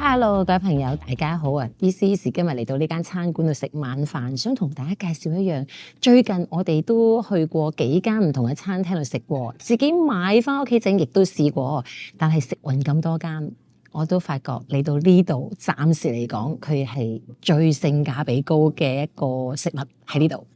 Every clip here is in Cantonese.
Hello，各位朋友，大家好啊！Easy 今日嚟到呢間餐館度食晚飯，想同大家介紹一樣。最近我哋都去過幾間唔同嘅餐廳度食過，自己買返屋企整，亦都試過。但係食勻咁多間，我都發覺嚟到呢度，暫時嚟講，佢係最性價比高嘅一個食物喺呢度。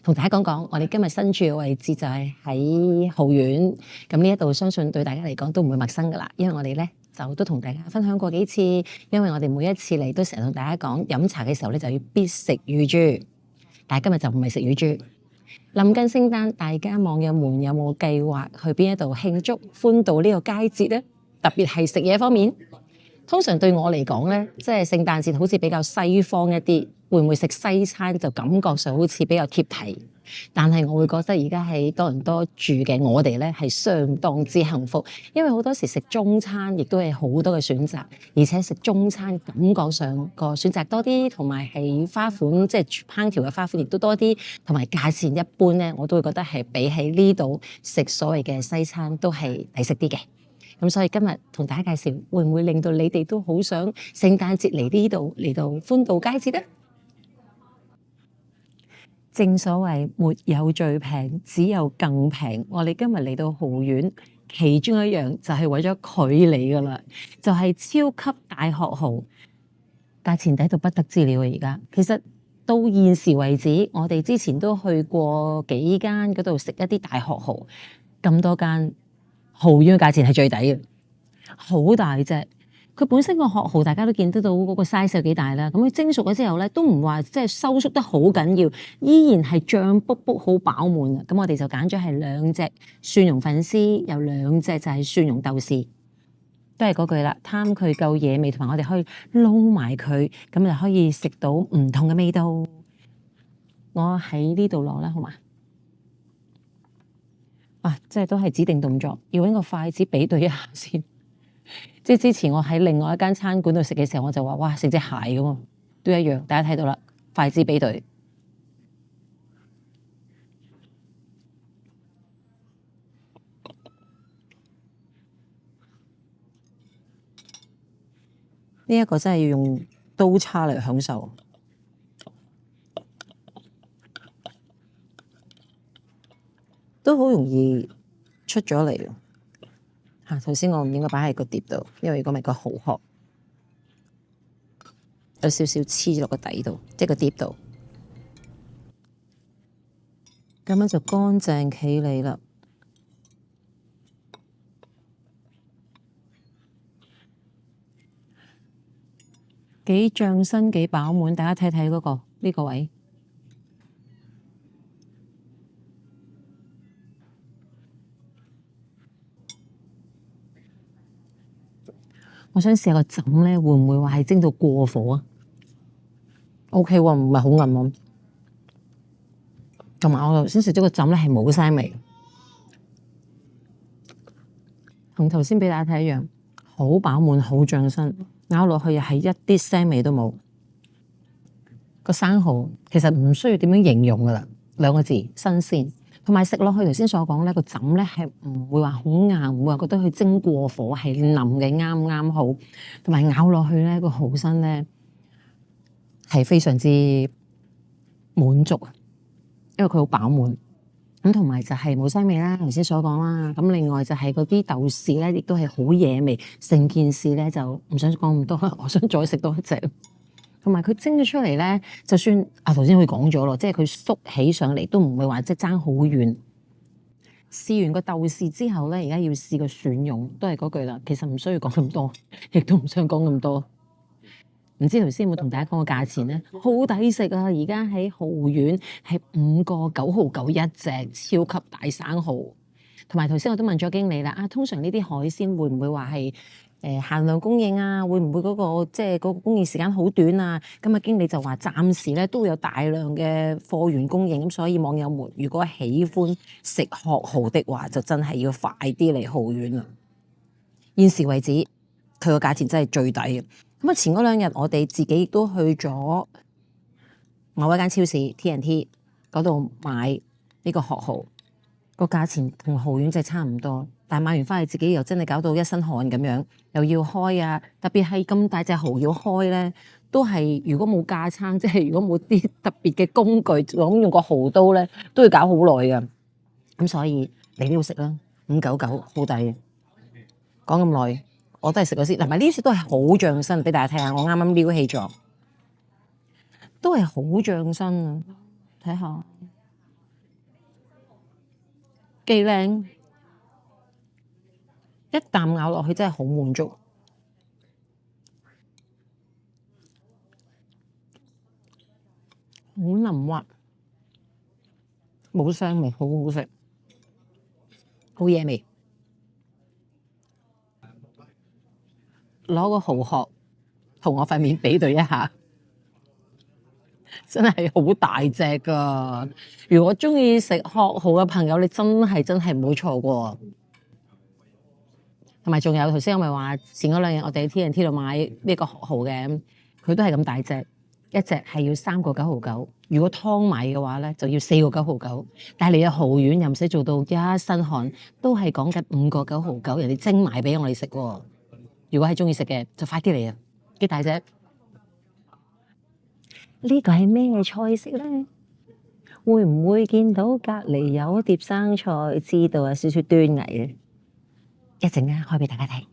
同大家講講，我哋今日身處嘅位置就係喺豪苑。咁呢一度相信對大家嚟講都唔會陌生噶啦，因為我哋咧就都同大家分享過幾次。因為我哋每一次嚟都成日同大家講，飲茶嘅時候咧就要必食乳豬。但係今日就唔係食乳豬。臨近聖誕，大家網友們有冇計劃去邊一度慶祝歡度呢個佳節咧？特別係食嘢方面，通常對我嚟講咧，即係聖誕節好似比較西方一啲。會唔會食西餐就感覺上好似比較貼題，但係我會覺得而家喺多倫多住嘅我哋咧係相當之幸福，因為好多時食中餐亦都係好多嘅選擇，而且食中餐感覺上個選擇多啲，同埋係花款即係烹調嘅花款亦都多啲，同埋價錢一般咧，我都會覺得係比起呢度食所謂嘅西餐都係抵食啲嘅。咁所以今日同大家介紹，會唔會令到你哋都好想聖誕節嚟呢度嚟到歡度佳節咧？正所謂沒有最平，只有更平。我哋今日嚟到豪苑，其中一樣就係為咗佢嚟噶啦，就係超級大學豪，價錢抵到不得之了啊！而家其實到現時為止，我哋之前都去過幾間嗰度食一啲大學豪，咁多間豪苑嘅價錢係最抵嘅，好大隻。佢本身個殼蠔大家都見得到嗰個 size 有幾大啦，咁佢蒸熟咗之後咧，都唔話即係收縮得好緊要，依然係脹卜卜好飽滿啊！咁我哋就揀咗係兩隻蒜蓉粉絲，有兩隻就係蒜蓉豆豉，都係嗰句啦，貪佢夠野味，同埋我哋可以撈埋佢，咁就可以食到唔同嘅味道。我喺呢度落啦，好嘛？啊，即係都係指定動作，要揾個筷子比對一下先。即係之前我喺另外一間餐館度食嘅時候，我就話：哇，食隻蟹咁喎，都一樣。大家睇到啦，筷子比對。呢一個真係要用刀叉嚟享受，都好容易出咗嚟。嚇！頭先我唔應該擺喺個碟度，因為如果咪個蠔殼有少少黐落個底度，即係個碟度，咁樣就乾淨企理啦。幾脹身幾飽滿，大家睇睇嗰個呢個位。我想試下個枕咧，會唔會話係蒸到過火啊？OK 喎，唔係好韌喎。同埋我頭先食咗個枕咧，係冇腥味，同頭先俾大家睇一樣，好飽滿，好脹身，咬落去又係一啲腥味都冇。個生蠔其實唔需要點樣形容噶啦，兩個字新鮮。同埋食落去頭先所講咧，個枕咧係唔會話好硬，唔會話覺得佢蒸過火，係腍嘅啱啱好。同埋咬落去咧，個蠔身咧係非常之滿足，因為佢好飽滿。咁同埋就係冇腥味啦，頭先所講啦。咁另外就係嗰啲豆豉咧，亦都係好惹味。成件事咧就唔想講咁多，我想再食多一隻。同埋佢蒸咗出嚟咧，就算頭先佢講咗咯，即係佢縮起上嚟都唔會話即係爭好遠。試完個豆豉之後咧，而家要試個蒜蓉，都係嗰句啦。其實唔需要講咁多，亦都唔想講咁多。唔知頭先有冇同大家講個價錢咧？好抵食啊！而家喺豪苑係$5.9一隻超級大生蠔。同埋頭先我都問咗經理啦，通常呢啲海鮮會唔會話係限量供應啊？會唔會嗰個即係嗰個供應時間好短啊？咁經理就話暫時咧都有大量嘅貨源供應，咁所以網友們如果喜歡食殼蠔的話，就真係要快啲嚟豪苑啦。現時為止，佢個價錢真係最抵嘅。咁前嗰2日我哋自己都去咗某一間超市 T&T 嗰度買呢個殼蠔。個價錢同蠔丸真係差唔多，但係買完翻去自己又真係搞到一身汗咁樣，又要開啊！特別係咁大隻蠔要開咧，都係如果冇架撐，即係如果冇啲特別嘅工具，咁用個蠔刀咧，都要搞好耐㗎。咁所以你都要食啦，599好抵。講咁耐，我都係食咗先。嗱，埋呢啲都係好醬身，俾大家睇下。我啱啱撩起咗，都係好醬身啊！睇下幾靚，一啖咬落去真係好滿足，好腍滑，冇腥味，好好食，好嘢味。攞個蠔殼同我塊面比對一下，真係好大隻噶！如果中意食殼蠔嘅朋友，你真係唔好錯過。同埋仲有頭先我咪話前嗰2日我哋喺 T&T 度買呢個殼蠔嘅，佢都係咁大隻，一隻係要3個9毫9。如果湯買嘅話咧，就要4個9毫9。但係你嘅蠔丸又唔使做到一身汗，都係講緊5個9毫9，人哋蒸埋俾我哋食喎。如果係中意食嘅，就快啲嚟啊！幾大隻？呢個係咩菜式咧？會唔會見到隔離有一碟生菜，知道有少少端倪咧？一陣間開俾大家睇。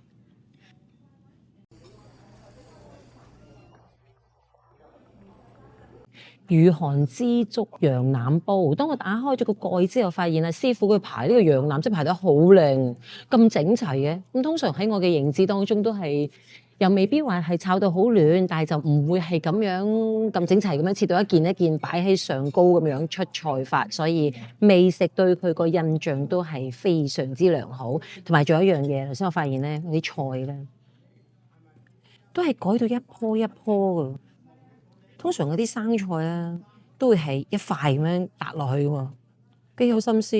御寒枝竹羊腩煲，當我打開咗個蓋之後，發現啊，師傅佢排呢個羊腩真係排得好靚，咁整齊嘅。咁通常喺我嘅認知當中都係又未必話係炒到好暖，但係就唔會係咁樣咁整齊咁樣切到一件一件擺喺上高咁樣出菜法，所以未食對佢個印象都係非常之良好。同埋仲有一樣嘢，頭先我發現咧，啲菜咧都係改到一棵一棵㗎。通常嗰啲生菜咧，都會係一塊咁樣搭落去嘅喎，幾有心思。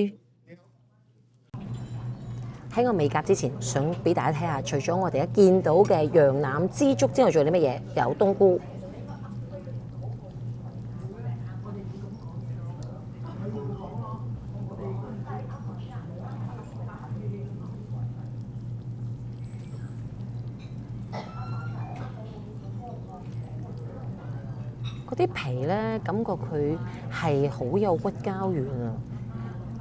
喺我未夾之前，想俾大家睇下，除咗我哋一見到嘅羊腩枝竹之外，仲有啲乜嘢？有冬菇。嗰啲皮咧，感覺佢係好有骨膠原啊，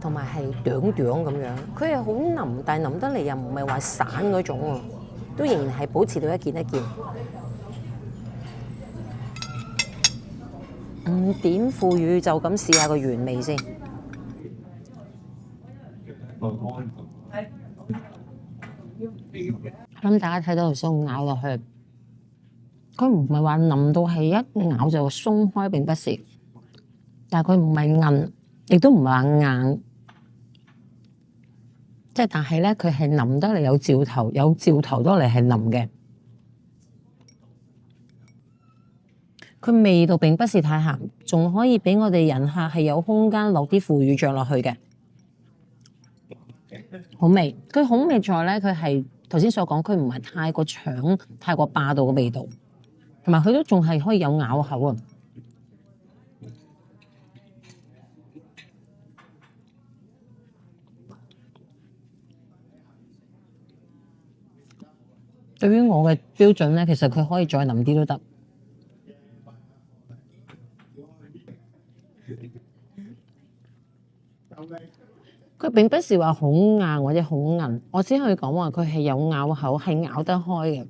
同埋係短短咁樣。佢係好腍，但係腍得嚟又唔係話散嗰種喎，都仍然係保持到一件一件。唔點腐乳就咁試下個原味先。我諗大家睇到頭先我咬落去。佢唔係話腍到係一咬就鬆開，並不是，但係佢唔係韌，亦都唔係話硬，即係但係咧，佢係腍得嚟有嚼頭，有嚼頭得嚟係腍嘅。佢味道並不是太鹹，仲可以俾我哋人客係有空間落啲腐乳醬落去嘅，好味。佢好味在咧，佢係頭先所講，佢唔係太過搶、太過霸道嘅味道。同埋佢都仲係可以有咬口啊！對於我嘅標準咧，其實佢可以再腍啲都得。佢並不是話好硬或者好韌，我只可以講話佢係有咬口，係咬得開嘅。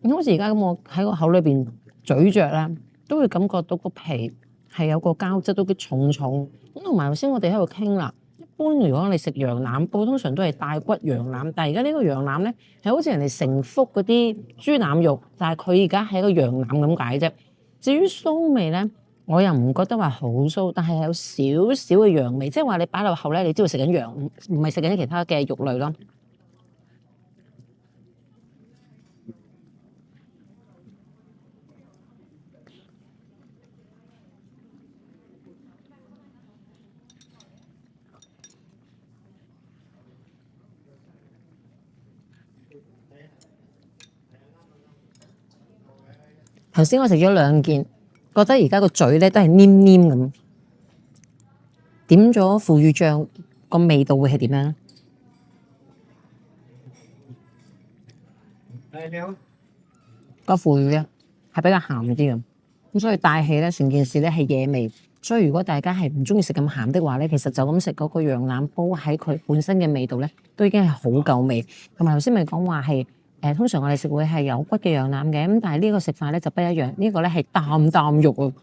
好似而家咁，我喺個口裏邊咀嚼啦，都會感覺到個皮係有個膠質都幾重重。咁同埋頭先我哋喺度傾啦，一般如果你食羊腩煲，通常都係帶骨羊腩，但係而家呢個羊腩咧係好似人哋成幅嗰啲豬腩肉，但係佢而家係一個羊腩咁解啫。至於酥味咧，我又唔覺得話好酥，但係有少少嘅羊味，即係話你擺落口咧，你知道食緊羊，唔係食緊其他嘅肉類咯。頭先我食咗2件，覺得而家個嘴咧都係黏黏咁。點咗腐乳醬，個味道會係點樣咧？你好，個腐乳啊係比較鹹啲嘅，咁所以帶起咧成件事咧係惹味。所以如果大家係唔中意食咁鹹的話咧，其實就咁食嗰個羊腩煲喺佢本身嘅味道咧，都已經係好夠味。同埋頭先咪講話係通常我哋食會係有骨嘅羊腩嘅，咁但係呢個食法咧就不一樣。呢個咧係啖啖肉啊，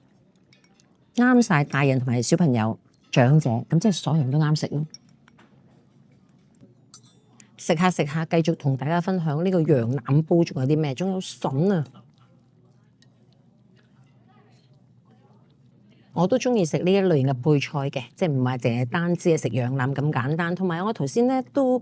啱晒大人同埋小朋友、長者，咁即係所有人都啱食咯。食下食下，繼續同大家分享呢個羊腩煲仲有啲咩？仲有筍啊！我都中意食呢一類型嘅配菜嘅，即係唔係淨係單止係食羊腩咁簡單。同埋我頭先咧都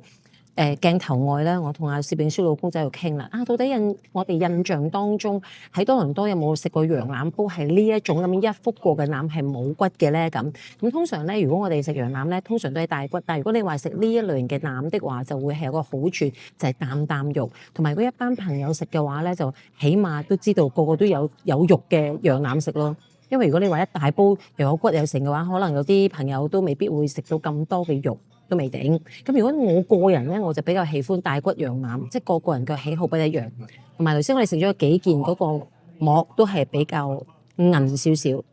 鏡頭外咧，我同阿攝影師老公仔喺度傾啦。到底我哋印象當中喺多倫多有冇食過羊腩煲係呢一種咁一覆過嘅腩係冇骨嘅咧？咁通常咧，如果我哋食羊腩咧，通常都係大骨。但係如果你話食呢一類型嘅腩的話，就會係有個好處就係啖啖肉。同埋如果一班朋友食嘅話咧，就起碼都知道個個都有肉嘅羊腩食咯。因為如果你話一大煲又有骨有剩嘅話，可能有啲朋友都未必會食到咁多嘅肉，都未定。咁如果我個人咧，我就比較喜歡大骨羊腩，即係個人嘅喜好不一樣。同埋頭先我哋食咗幾件嗰個膜都係比較韌少少，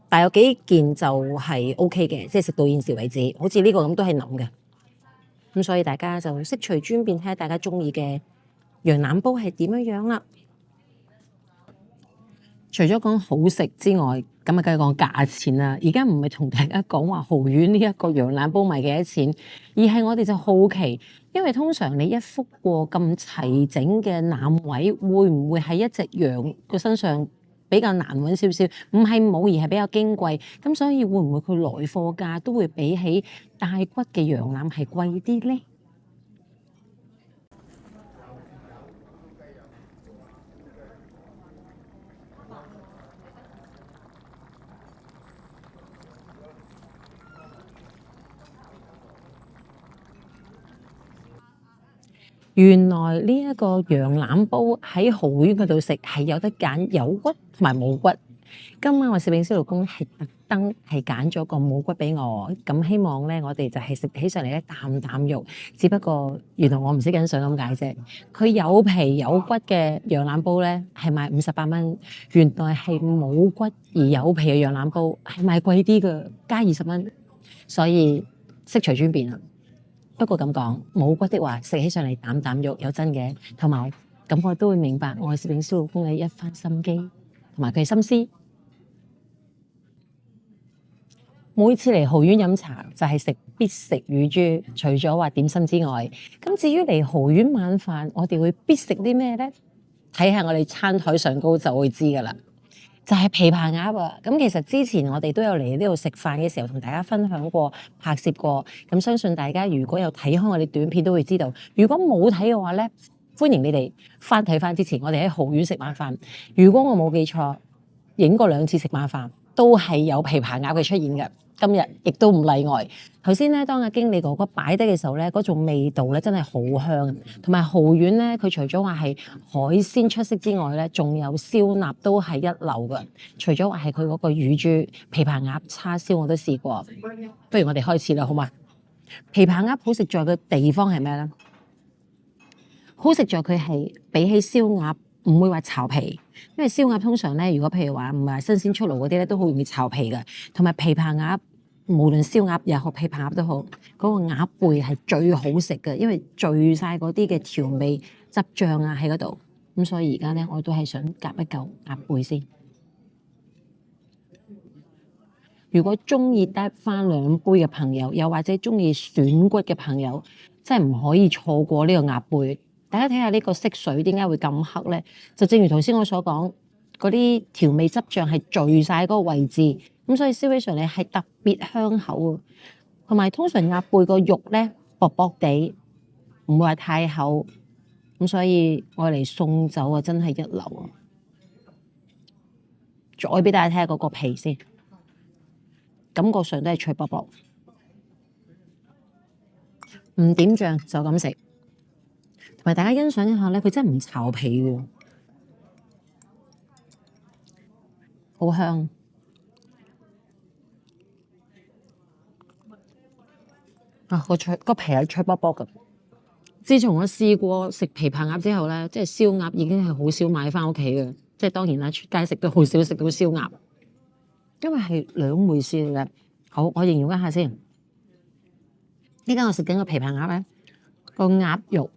但有幾件就係 OK 嘅，即係食到現時為止，好似呢個咁都係腍嘅。咁所以大家就悉隨尊便，睇下大家中意嘅羊腩煲係點樣樣啦。除咗講好食之外，咁啊梗係講價錢啦。而家唔係同大家講話豪苑呢一個羊腩煲賣幾多錢，而係我哋就好奇，因為通常你一覆過咁齊整嘅腩位，會唔會喺一隻羊個身上比較難揾少少？唔係冇，而係比較矜貴。咁所以會唔會佢來貨價都會比起大骨嘅羊腩係貴啲呢？原來呢一個羊腩煲喺豪苑嗰度食係有得揀有骨同埋冇骨。今晚我攝影師老公係特登係揀咗個冇骨俾我，咁希望咧我哋就係食起上嚟咧啖啖肉。只不過原來我唔識欣賞咁解啫。佢有皮有骨嘅羊腩煲咧係賣58蚊，原來係冇骨而有皮嘅羊腩煲係賣貴啲嘅，加20蚊。所以悉隨尊便啦。不過咁講，冇骨的話，食起上嚟啖啖肉有真嘅，同埋咁我都會明白我攝影師老公嘅一番心機同埋佢嘅心思。每次嚟豪苑飲茶就係食必食乳豬，除咗話點心之外，咁至於嚟豪苑晚飯，我哋會必食啲咩呢？睇下我哋餐台上高就會知㗎啦。就係琵琶鴨啊！咁其實之前我哋都有嚟呢度食飯嘅時候，同大家分享過、拍攝過。咁相信大家如果有睇開我哋短片，都會知道。如果冇睇嘅話咧，歡迎你哋翻睇翻之前，我哋喺豪苑食晚飯。如果我冇記錯，影過2次食晚飯，都係有琵琶鴨嘅出現嘅。今日亦都唔例外。頭先咧，當阿經理哥哥擺低嘅時候咧，嗰種味道咧真係好香。同埋豪苑咧，佢除咗話係海鮮出色之外咧，仲有燒臘都係一流嘅。除咗話係佢嗰個乳豬、琵琶鴨、叉燒我都試過。不如我哋開始啦，好嘛？琵琶鴨好食在嘅地方係咩咧？好食在佢係比起燒鴨唔會話巢皮，因為燒鴨通常咧，如果譬如話唔係新鮮出爐嗰啲咧，都好容易巢皮嘅。同埋琵琶鴨，無論燒鴨又好，琵琶鴨都好，嗰個鴨背係最好食嘅，因為聚晒嗰啲嘅調味汁醬啊喺嗰度。咁所以而家咧，我都係想夾一嚿鴨背先。如果中意得翻2杯嘅朋友，又或者中意選骨嘅朋友，真係唔可以錯過呢個鴨背。大家睇下呢個色水點解會咁黑咧？就正如頭先我所講，嗰啲調味汁醬係聚晒嗰個位置，咁所以燒起上嚟係特別香口啊。同埋通常鴨背個肉咧薄薄地，唔會話太厚，咁所以愛嚟送酒啊，真係一流啊！再俾大家睇下嗰個皮先，感覺上都係脆卜卜，唔點醬就咁食。同埋大家欣賞一下咧，佢真係唔巢皮嘅，好香。啊，個皮係脆卜卜嘅。自從我試過食琵琶鴨之後咧，即係燒鴨已經係好少買翻屋企嘅，即係當然啦，出街食都好少食到燒鴨，因為係兩回事嚟嘅。好，我形容一下先。呢家我食緊個琵琶鴨咧，個鴨肉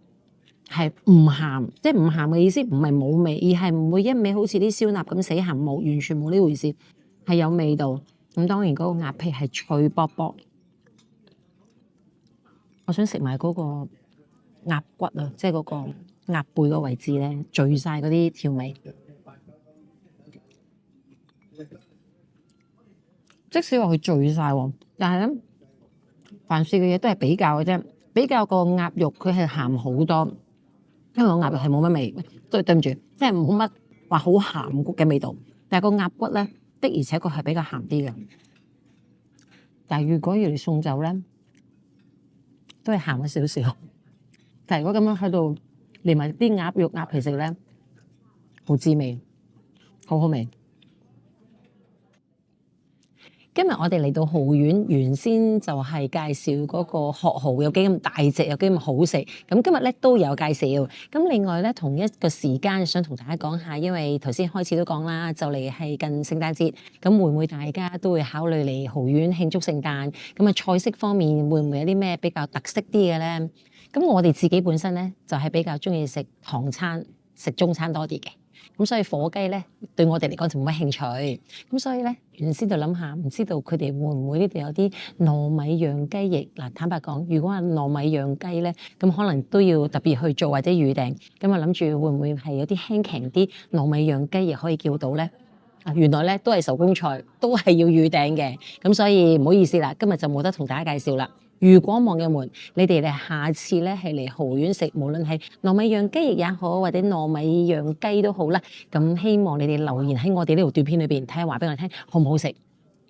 係唔鹹，即係唔鹹嘅意思，唔係冇味，而係唔會一味好似啲燒鴨咁死鹹，冇，完全冇呢回事，係有味道。咁當然嗰個鴨皮係脆卜卜。我想食埋嗰個鴨骨啊，即係嗰個鴨背個位置咧，聚晒嗰啲調味。即使話佢聚晒喎，但係咧，凡事嘅嘢都係比較嘅啫。比較個鴨肉佢係鹹好多，因為個鴨肉係冇乜味，對唔住，即係冇乜話好鹹嘅味道。但係個鴨骨咧的而且確係比較鹹啲嘅。但係如果要嚟送酒咧，都係鹹咗少少。但係如果咁樣喺度連埋啲鴨肉鴨皮食咧，好滋味，好好味。今日我哋嚟到蠔苑，原先就係介紹嗰個殼蠔有幾咁大隻，有幾咁好食。咁今日咧都有介紹。咁另外咧，同一個時間想同大家講下，因為頭先開始都講啦，就嚟係近聖誕節，咁會唔會大家都會考慮嚟蠔苑慶祝聖誕？咁啊菜式方面會唔會有啲咩比較特色啲嘅咧？咁我哋自己本身咧就係比較中意食唐餐、食中餐多啲嘅。咁所以火雞咧對我哋嚟講就冇乜興趣，咁所以咧原先就諗下，唔知道佢哋會唔會呢度有啲糯米釀雞翼嗱？坦白講，如果話糯米釀雞咧，咁可能都要特別去做或者預訂，咁啊諗住會唔會係有啲輕鬆啲糯米釀雞翼可以叫到咧？啊，原來咧都係手工菜，都係要預訂嘅，咁所以唔好意思啦，今日就冇得同大家介紹啦。如果網友們，你哋下次咧係嚟蠔苑食，無論係糯米釀雞翼也好，或者糯米釀雞都好啦，咁希望你哋留言喺我哋呢條短片裏邊，睇下話俾我聽好唔好食。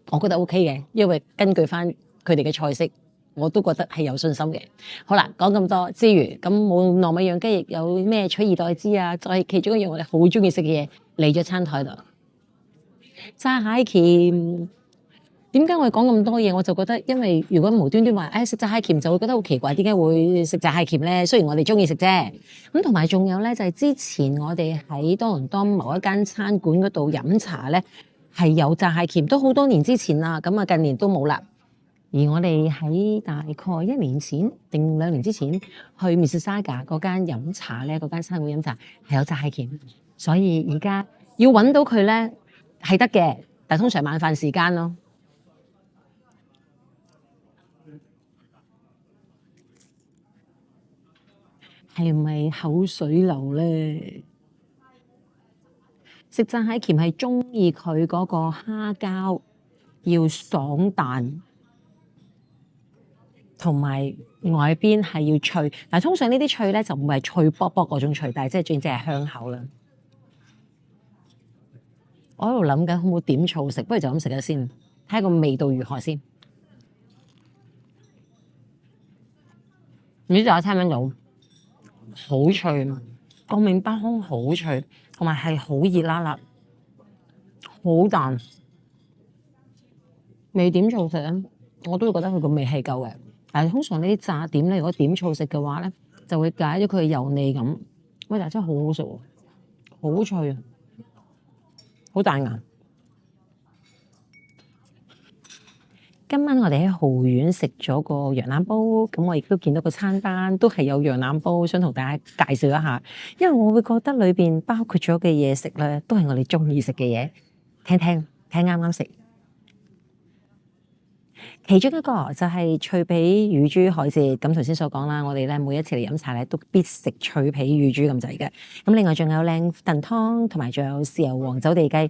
我覺得 OK 嘅，因為根據翻佢哋嘅菜式，我都覺得係有信心嘅。好啦，講咁多之餘，咁冇糯米釀雞翼有咩取而代之啊？就係其中一樣我哋好中意食嘅嘢嚟咗餐台度，炸蟹鉗。點解我哋講咁多嘢？我就覺得，因為如果無端端話，食炸蟹鉗就會覺得好奇怪，點解會食炸蟹鉗咧？雖然我哋中意食啫，咁同埋仲有咧，就係之前我哋喺多倫多某一間餐館嗰度飲茶咧，係有炸蟹鉗，都好多年之前啦。咁啊，近年都冇啦。而我哋喺大概1年前定2年之前去 Mississauga 嗰間飲茶咧，嗰間餐館飲茶係有炸蟹鉗，所以而家要揾到佢咧係得嘅，但通常晚飯時間咯。係咪口水流咧？食炸蟹鉗係中意佢嗰個蝦膠要爽彈，同埋外邊係要脆。但通常呢啲脆咧就唔係脆卜卜嗰種脆，但係即係總之係香口啦。我喺度諗緊好唔好點醋食，不如就咁食咗先，睇下個味道如何先。呢就聽唔聽到？好脆，個麵包糠好脆，同埋係好熱辣辣，好彈。未點醋食咧，我都會覺得佢個味係夠嘅。但係通常呢啲炸點咧，如果點醋食嘅話咧，就會解咗佢嘅油膩咁。喂，但真係好好食喎，好脆啊，好彈牙。今晚我哋喺蠔苑食咗個羊腩煲，咁我亦都見到個餐單都係有羊腩煲，想同大家介紹一下。因為我會覺得裏邊包括咗嘅嘢食咧，都係我哋中意食嘅嘢，聽聽睇啱啱食。其中一個就係脆皮乳豬海蜇，咁頭先所講啦，我哋咧每一次嚟飲茶咧都必食脆皮乳豬咁滯嘅。咁另外仲有靚燉湯，同埋仲有豉油皇走地雞。講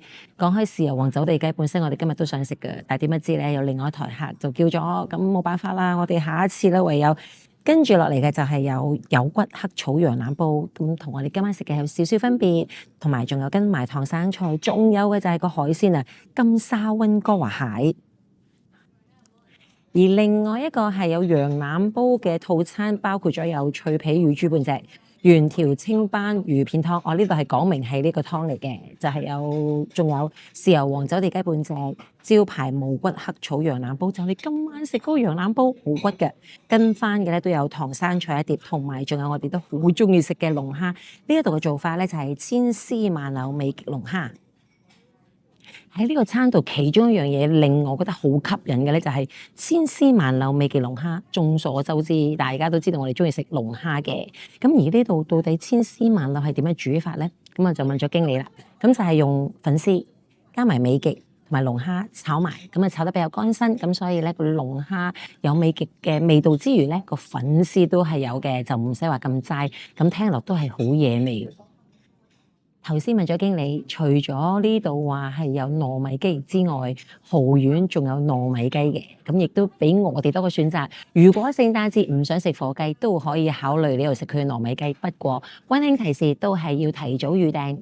開豉油皇走地雞，本身我哋今日都想食嘅，但係點不知咧有另外一台客就叫咗，咁冇辦法啦，我哋下一次咧唯有跟住落嚟嘅就係有骨黑草羊腩煲，咁同我哋今晚食嘅有少少分別，同埋仲有跟埋唐生菜，仲有嘅就係個海鮮啊，金沙溫哥華蟹。而另外一個係有羊腩煲嘅套餐，包括咗有脆皮乳豬半隻，原條清斑魚片湯，我呢度係講明係呢個湯嚟嘅，就係仲有豉油黃走地雞半隻，招牌無骨黑草羊腩煲，就你今晚食嗰個羊腩煲冇骨嘅，跟翻嘅咧都有唐生菜一碟，同埋仲有我哋都好中意食嘅龍蝦。呢一度嘅做法咧就係千絲萬縷味極龍蝦。喺呢個餐度，其中一樣嘢令我覺得好吸引嘅咧，就係千絲萬縷味嘅龍蝦。眾所周知，大家都知道我哋中意食龍蝦嘅。咁而呢度到底千絲萬縷係點樣煮法咧？咁我就問咗經理啦。咁就係用粉絲加埋美極同埋龍蝦炒埋，咁啊炒得比較乾身。咁所以咧個龍蝦有美極嘅味道之餘咧，個粉絲都係有嘅，就唔使話咁齋。咁聽落都係好惹味。頭先問咗經理，除咗呢度話係有糯米雞之外，蠔丸仲有糯米雞嘅，咁亦都俾我哋多個選擇。如果聖誕節唔想食火雞，都可以考慮呢度食佢嘅糯米雞。不過溫馨提示都係要提早預訂。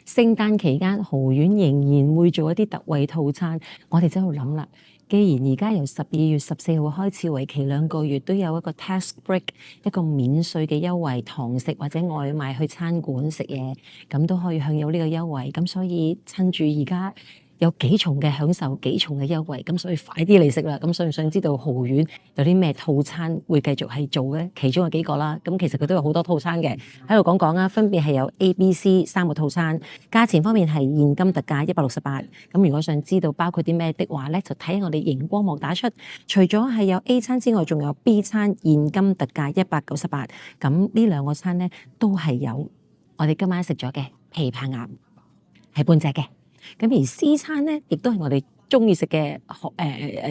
聖誕期間，蠔丸仍然會做一啲特惠套餐，我哋就喺度諗啦。既然而家由12月14號開始，為期2個月，都有一個 tax break， 一個免稅嘅優惠，堂食或者外賣去餐館食嘢，咁都可以享有呢個優惠。咁所以趁住而家有幾重嘅享受，幾重嘅優惠，咁所以快啲嚟食啦！咁想唔想知道蠔丸有啲咩套餐會繼續係做咧？其中有幾個啦，咁其實佢都有好多套餐嘅，喺度講講啊。分別係有 A、B、C 3個套餐，價錢方面係現金特價168。咁如果想知道包括啲咩的話咧，就睇我哋熒光幕打出。除咗係有 A 餐之外，仲有 B 餐現金特價198。咁呢2個餐咧都係有我哋今晚食咗嘅琵琶鴨，係半隻嘅。咁而 C 餐咧，亦都係我哋中意食嘅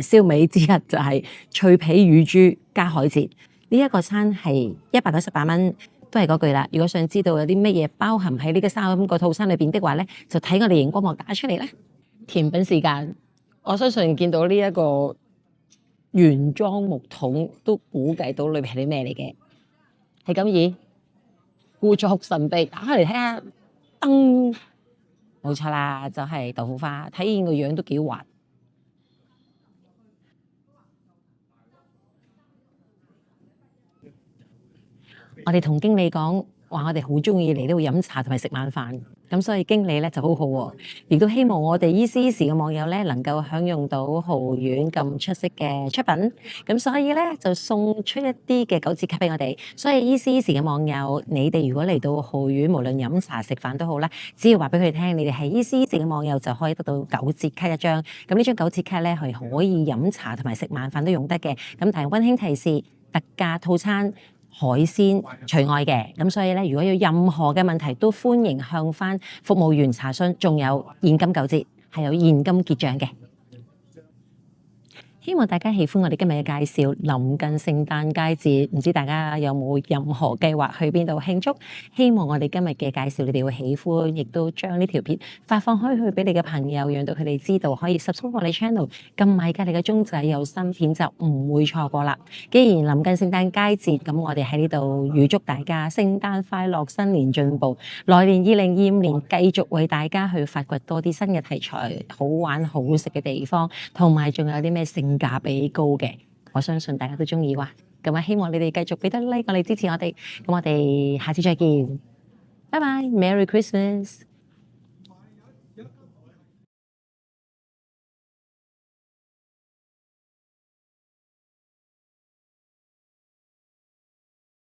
燒味之一，就係脆皮乳豬加海蜇。呢一個餐係198蚊，都係嗰句啦。如果想知道有啲乜嘢包含喺呢個3個套餐裏邊的話咧，就睇我哋熒光幕打出嚟啦。甜品時間，我相信見到呢一個原裝木桶，都估計到裏邊係啲咩嚟嘅。係咁意，故作神秘，打開嚟睇下，燈。冇錯啦，就係豆腐花，睇見個樣都幾滑。我哋同經理講話，我哋好中意嚟呢度飲茶同埋食晚飯，咁所以經理咧就好好喎，亦都希望我哋依時依時嘅網友咧能夠享用到蠔丸咁出色嘅出品，咁所以咧就送出一啲嘅9折卡俾我哋。所以依時依時嘅網友，你哋如果嚟到蠔丸，無論飲茶食飯都好啦，只要話俾佢哋聽，你哋係依時依時嘅網友就可以得到9折卡一張。咁呢張9折卡咧係可以飲茶同埋食晚飯都用得嘅。咁但係溫馨提示，特價套餐。海鮮除外嘅，咁所以咧，如果有任何嘅問題，都歡迎向返服務員查詢，仲有現金9折，係有現金結帳嘅。希望大家喜歡我哋今日嘅介紹。臨近聖誕佳節，唔知大家有冇任何計劃去邊度慶祝？希望我哋今日嘅介紹你哋會喜歡，亦都將呢條片發放開去俾你嘅朋友，讓到佢哋知道可以 subscribe 我哋 channel， 撳埋隔離嘅鐘仔，有新片就唔會錯過啦。既然臨近聖誕佳節，咁我哋喺呢度預祝大家聖誕快樂，新年進步，來年2025年繼續為大家去發掘多啲新嘅題材，好玩好食嘅地方，同埋仲有啲咩性價比高嘅，我相信大家都中意哇！咁啊，希望你哋繼續俾得 like 我哋支持我哋，咁我哋下次再見，拜拜，Merry Christmas！